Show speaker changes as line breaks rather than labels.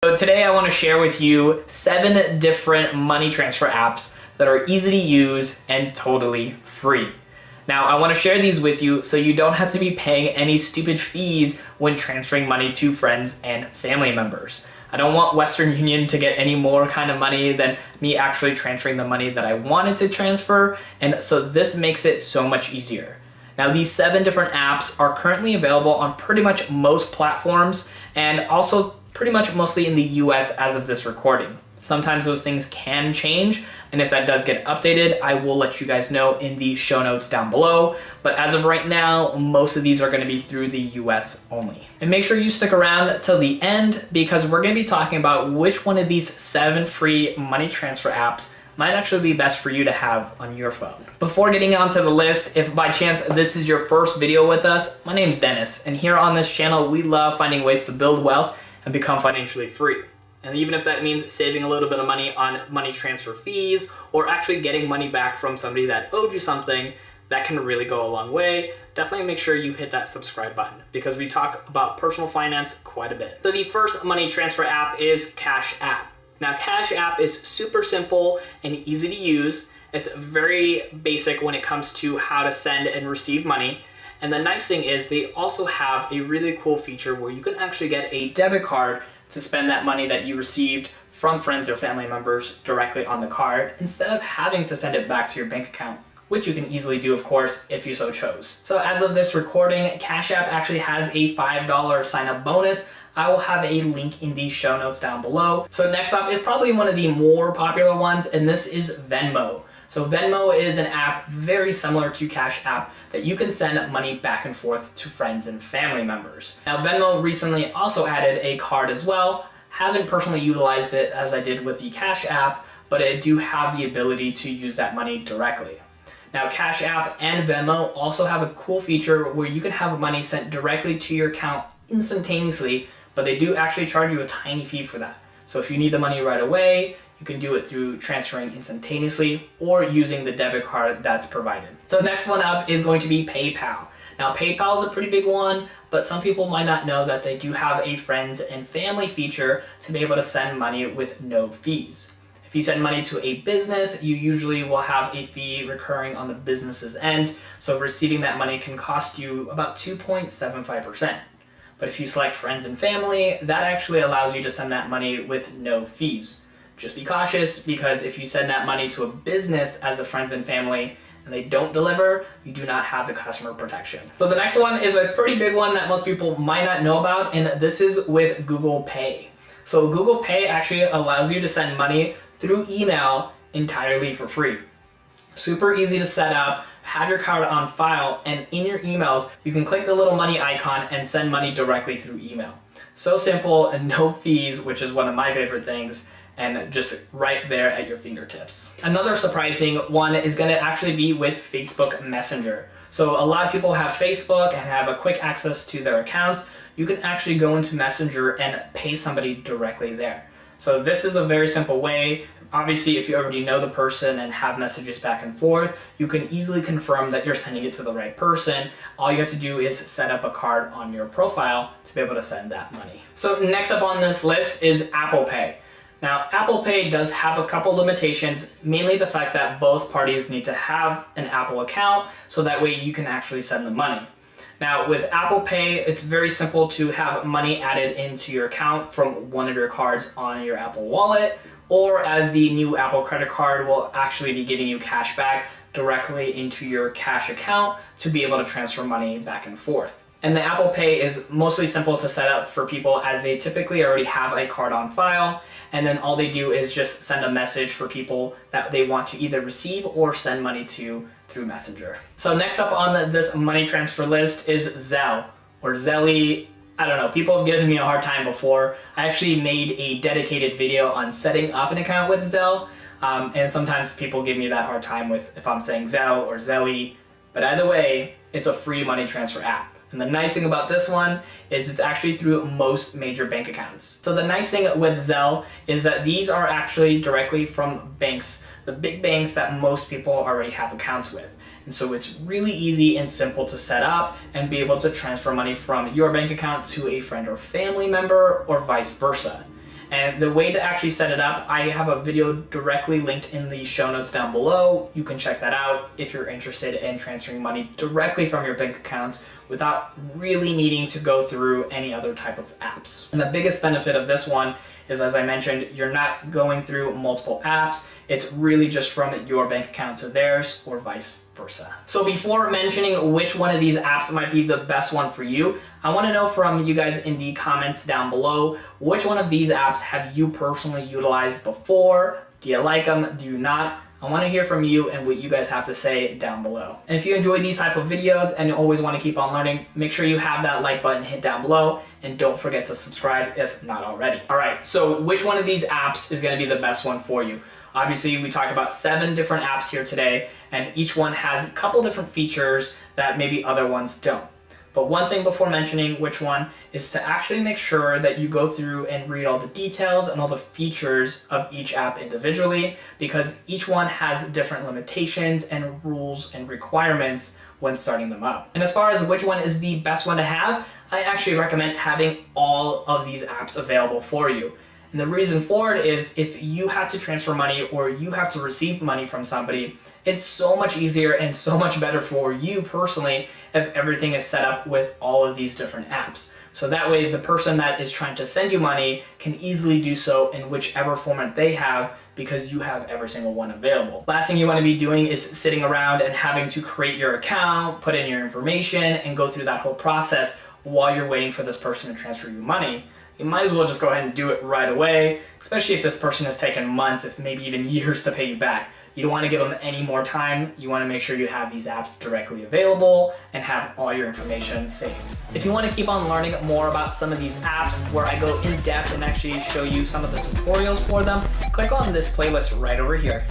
So today I want to share with you 7 different money transfer apps that are easy to use and totally free. Now I want to share these with you so you don't have to be paying any stupid fees when transferring money to friends and family members. I don't want Western Union to get any more kind of money than me actually transferring the money that I wanted to transfer, and so this makes it so much easier. Now these 7 different apps are currently available on pretty much most platforms and also pretty much mostly in the US as of this recording. Sometimes those things can change, and if that does get updated, I will let you guys know in the show notes down below. But as of right now, most of these are going to be through the US only. And make sure you stick around till the end because we're going to be talking about which one of these 7 free money transfer apps might actually be best for you to have on your phone. Before getting onto the list, if by chance this is your first video with us, my name's Dennis, and here on this channel, we love finding ways to build wealth and become financially free. And even if that means saving a little bit of money on money transfer fees or actually getting money back from somebody that owed you something, that can really go a long way. Definitely make sure you hit that subscribe button because we talk about personal finance quite a bit. So the first money transfer app is Cash App. Now Cash App is super simple and easy to use. It's very basic when it comes to how to send and receive money. And the nice thing is they also have a really cool feature where you can actually get a debit card to spend that money that you received from friends or family members directly on the card instead of having to send it back to your bank account, which you can easily do, of course, if you so chose. So as of this recording, Cash App actually has a $5 sign-up bonus. I will have a link in the show notes down below. So next up is probably one of the more popular ones, and this is Venmo. So Venmo is an app very similar to Cash App that you can send money back and forth to friends and family members. Now Venmo recently also added a card as well. Haven't personally utilized it as I did with the Cash App, but I do have the ability to use that money directly. Now Cash App and Venmo also have a cool feature where you can have money sent directly to your account instantaneously, but they do actually charge you a tiny fee for that. So if you need the money right away, you can do it through transferring instantaneously or using the debit card that's provided. So next one up is going to be PayPal. Now PayPal is a pretty big one, but some people might not know that they do have a friends and family feature to be able to send money with no fees. If you send money to a business, you usually will have a fee recurring on the business's end, so receiving that money can cost you about 2.75%. But if you select friends and family, that actually allows you to send that money with no fees. Just be cautious because if you send that money to a business as a friends and family and they don't deliver, you do not have the customer protection. So the next one is a pretty big one that most people might not know about, and this is with Google Pay. So Google Pay actually allows you to send money through email entirely for free. Super easy to set up, have your card on file, and in your emails, you can click the little money icon and send money directly through email. So simple and no fees, which is one of my favorite things, and just right there at your fingertips. Another surprising one is going to actually be with Facebook Messenger. So a lot of people have Facebook and have a quick access to their accounts. You can actually go into Messenger and pay somebody directly there. So this is a very simple way. Obviously, if you already know the person and have messages back and forth, you can easily confirm that you're sending it to the right person. All you have to do is set up a card on your profile to be able to send that money. So next up on this list is Apple Pay. Now, Apple Pay does have a couple limitations, mainly the fact that both parties need to have an Apple account, so that way you can actually send the money. Now, with Apple Pay, it's very simple to have money added into your account from one of your cards on your Apple Wallet, or as the new Apple credit card will actually be giving you cash back directly into your cash account to be able to transfer money back and forth. And the Apple Pay is mostly simple to set up for people as they typically already have a card on file, and then all they do is just send a message for people that they want to either receive or send money to through Messenger. So next up on this money transfer list is Zelle, or Zelly. I don't know, people have given me a hard time before. I actually made a dedicated video on setting up an account with Zelle, and sometimes people give me that hard time with if I'm saying Zelle or Zelly, but either way, it's a free money transfer app. And the nice thing about this one is it's actually through most major bank accounts. So the nice thing with Zelle is that these are actually directly from banks, the big banks that most people already have accounts with. And so it's really easy and simple to set up and be able to transfer money from your bank account to a friend or family member or vice versa. And the way to actually set it up, I have a video directly linked in the show notes down below. You can check that out if you're interested in transferring money directly from your bank accounts without really needing to go through any other type of apps. And the biggest benefit of this one is, as I mentioned, you're not going through multiple apps. It's really just from your bank account to theirs or vice versa. So before mentioning which one of these apps might be the best one for you, I want to know from you guys in the comments down below, which one of these apps have you personally utilized before? Do you like them? Do you not? I want to hear from you and what you guys have to say down below. And if you enjoy these type of videos and you always want to keep on learning, make sure you have that like button hit down below and don't forget to subscribe if not already. All right, so which one of these apps is going to be the best one for you? Obviously, we talked about 7 different apps here today, and each one has a couple different features that maybe other ones don't. But one thing before mentioning which one is to actually make sure that you go through and read all the details and all the features of each app individually, because each one has different limitations and rules and requirements when starting them up. And as far as which one is the best one to have, I actually recommend having all of these apps available for you. And the reason for it is if you have to transfer money or you have to receive money from somebody, it's so much easier and so much better for you personally if everything is set up with all of these different apps. So that way the person that is trying to send you money can easily do so in whichever format they have because you have every single one available. Last thing you want to be doing is sitting around and having to create your account, put in your information, and go through that whole process while you're waiting for this person to transfer you money. You might as well just go ahead and do it right away, especially if this person has taken months, if maybe even years to pay you back. You don't want to give them any more time. You want to make sure you have these apps directly available and have all your information saved. If you want to keep on learning more about some of these apps where I go in depth and actually show you some of the tutorials for them, click on this playlist right over here.